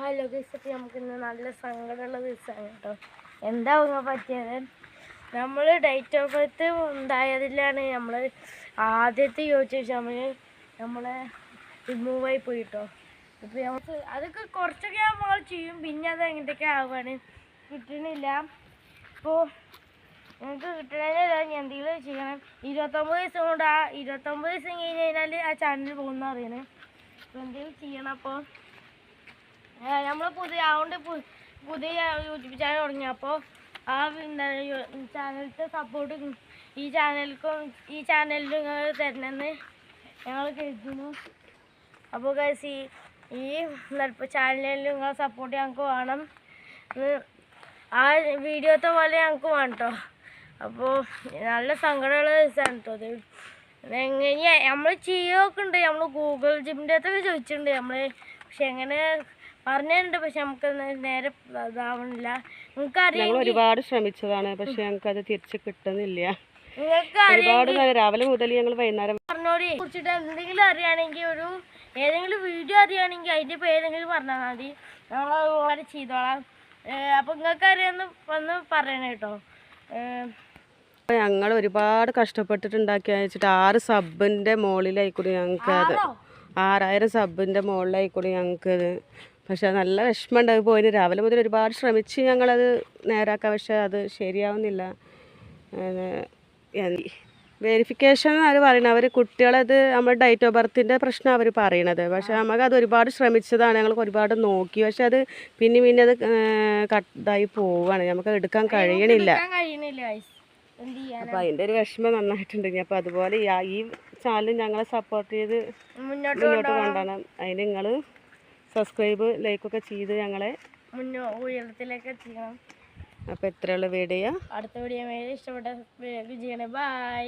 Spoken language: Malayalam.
ഹലോ ഗൈസ്, അപ്പോൾ നമുക്കിന്ന് നല്ല സങ്കടമുള്ള ദിവസമാണ് കേട്ടോ. എന്താവുക പറ്റിയത്, നമ്മൾ ഡേറ്റ് ഓഫ് ബർത്ത് ഉണ്ടായതിലാണ് നമ്മൾ ആദ്യത്തെ ചോദിച്ച നമ്മളെ റിമൂവായി പോയി കേട്ടോ. ഇപ്പോൾ നമുക്ക് അതൊക്കെ കുറച്ചൊക്കെ നമ്മൾ ചെയ്യും, പിന്നെ അത് എങ്ങനെയൊക്കെ ആവുകയാണ് കിട്ടണില്ല. ഇപ്പോൾ നിങ്ങൾക്ക് കിട്ടണമെങ്കിൽ എന്തെങ്കിലും ചെയ്യണം. 29 ദിവസം കൊണ്ട് 29 ദിവസം കഴിഞ്ഞ് കഴിഞ്ഞാൽ ആ ചാനൽ പോകുന്ന അറിയണം. അപ്പോൾ എന്തെങ്കിലും ചെയ്യണം. അപ്പോൾ നമ്മൾ പുതിയ യൂട്യൂബ് ചാനൽ തുടങ്ങിയപ്പോൾ ആ ചാനലിൻ്റെ സപ്പോർട്ട് ഈ ചാനലിൽ നിങ്ങൾ തരണമെന്ന് ഞങ്ങൾ കരുതുന്നു. അപ്പോൾ ഗൈസ്, ഈ ചാനലിൽ നിങ്ങൾ സപ്പോർട്ട് ഞങ്ങൾക്ക് വേണം. ആ വീഡിയോത്തെ പോലെ ഞങ്ങൾക്ക് വേണം കേട്ടോ. അപ്പോൾ നല്ല സങ്കടമുള്ള ദിവസമാണ് കേട്ടോ അത്. എങ്ങനെ നമ്മൾ ചെയ്യുകയൊക്കെ ഉണ്ട്, നമ്മൾ ഗൂഗിൾ ജിമ്മിൻ്റെ അടുത്തൊക്കെ ചോദിച്ചിട്ടുണ്ട് നമ്മൾ, പക്ഷെ എങ്ങനെ പറഞ്ഞിട്ടുണ്ട്, പക്ഷെ നമുക്ക് നേരെ ഇതാവണില്ല. ഞങ്ങൾ ഒരുപാട് ശ്രമിച്ചതാണ്, പക്ഷെ ഞങ്ങൾക്ക് അത് തിരിച്ച് കിട്ടുന്നില്ല. ഒരുപാട് രാവിലെ മുതൽ ഞങ്ങൾ വൈകുന്നേരം പറഞ്ഞോളി കുറിച്ചിട്ട് എന്തെങ്കിലും അറിയുകയാണെങ്കിൽ, ഏതെങ്കിലും വീഡിയോ അറിയുകയാണെങ്കിൽ അതിൻ്റെ പേരെങ്കിലും പറഞ്ഞാൽ മതി, ഞങ്ങൾ അതുപോലെ ചെയ്തോളാം. അപ്പം നിങ്ങൾക്ക് അറിയാമെന്ന് വന്ന് പറയണം കേട്ടോ. ഞങ്ങൾ ഒരുപാട് കഷ്ടപ്പെട്ടിട്ടുണ്ടാക്കി വെച്ചിട്ട് 6 സബിൻ്റെ മുകളിലായിക്കൂടി ഞങ്ങൾക്ക് അത് 6000 സബിൻ്റെ മുകളിലായിക്കൂടി ഞങ്ങൾക്കത്. പക്ഷെ നല്ല വിഷമമുണ്ട്. അത് പോയിന് രാവിലെ മുതൽ ഒരുപാട് ശ്രമിച്ച് ഞങ്ങളത് നേരാക്കാം, പക്ഷെ അത് ശരിയാവുന്നില്ല. വെരിഫിക്കേഷൻ അവർ പറയുന്നത്, അവർ കുട്ടികളത് നമ്മൾ ഡേറ്റ് ഓഫ് ബർത്തിൻ്റെ പ്രശ്നം അവർ പറയണത്. പക്ഷെ നമുക്കത് ഒരുപാട് ശ്രമിച്ചതാണ്, ഞങ്ങൾക്ക് ഒരുപാട് നോക്കി, പക്ഷെ അത് പിന്നെ അത് കട്ടായി പോവുകയാണ്, നമുക്ക് എടുക്കാൻ കഴിയണില്ല. അപ്പോൾ അതിൻ്റെ ഒരു വിഷമം നന്നായിട്ടുണ്ട്. അപ്പോൾ അതുപോലെ ഈ ചാനൽ ഞങ്ങളെ സപ്പോർട്ട് ചെയ്ത് മുന്നോട്ട് കൊണ്ടുപോകണം. അതിന് നിങ്ങൾ സബ്സ്ക്രൈബ് ലൈക്കൊക്കെ ചെയ്ത് ഞങ്ങളെ ഉയരത്തിലേക്ക് ചെയ്യണം. അപ്പോൾ എത്രയുള്ള വീഡിയോ അടുത്ത വീഡിയോ ഇഷ്ടപ്പെട്ട ചെയ്യണേ. ബൈ.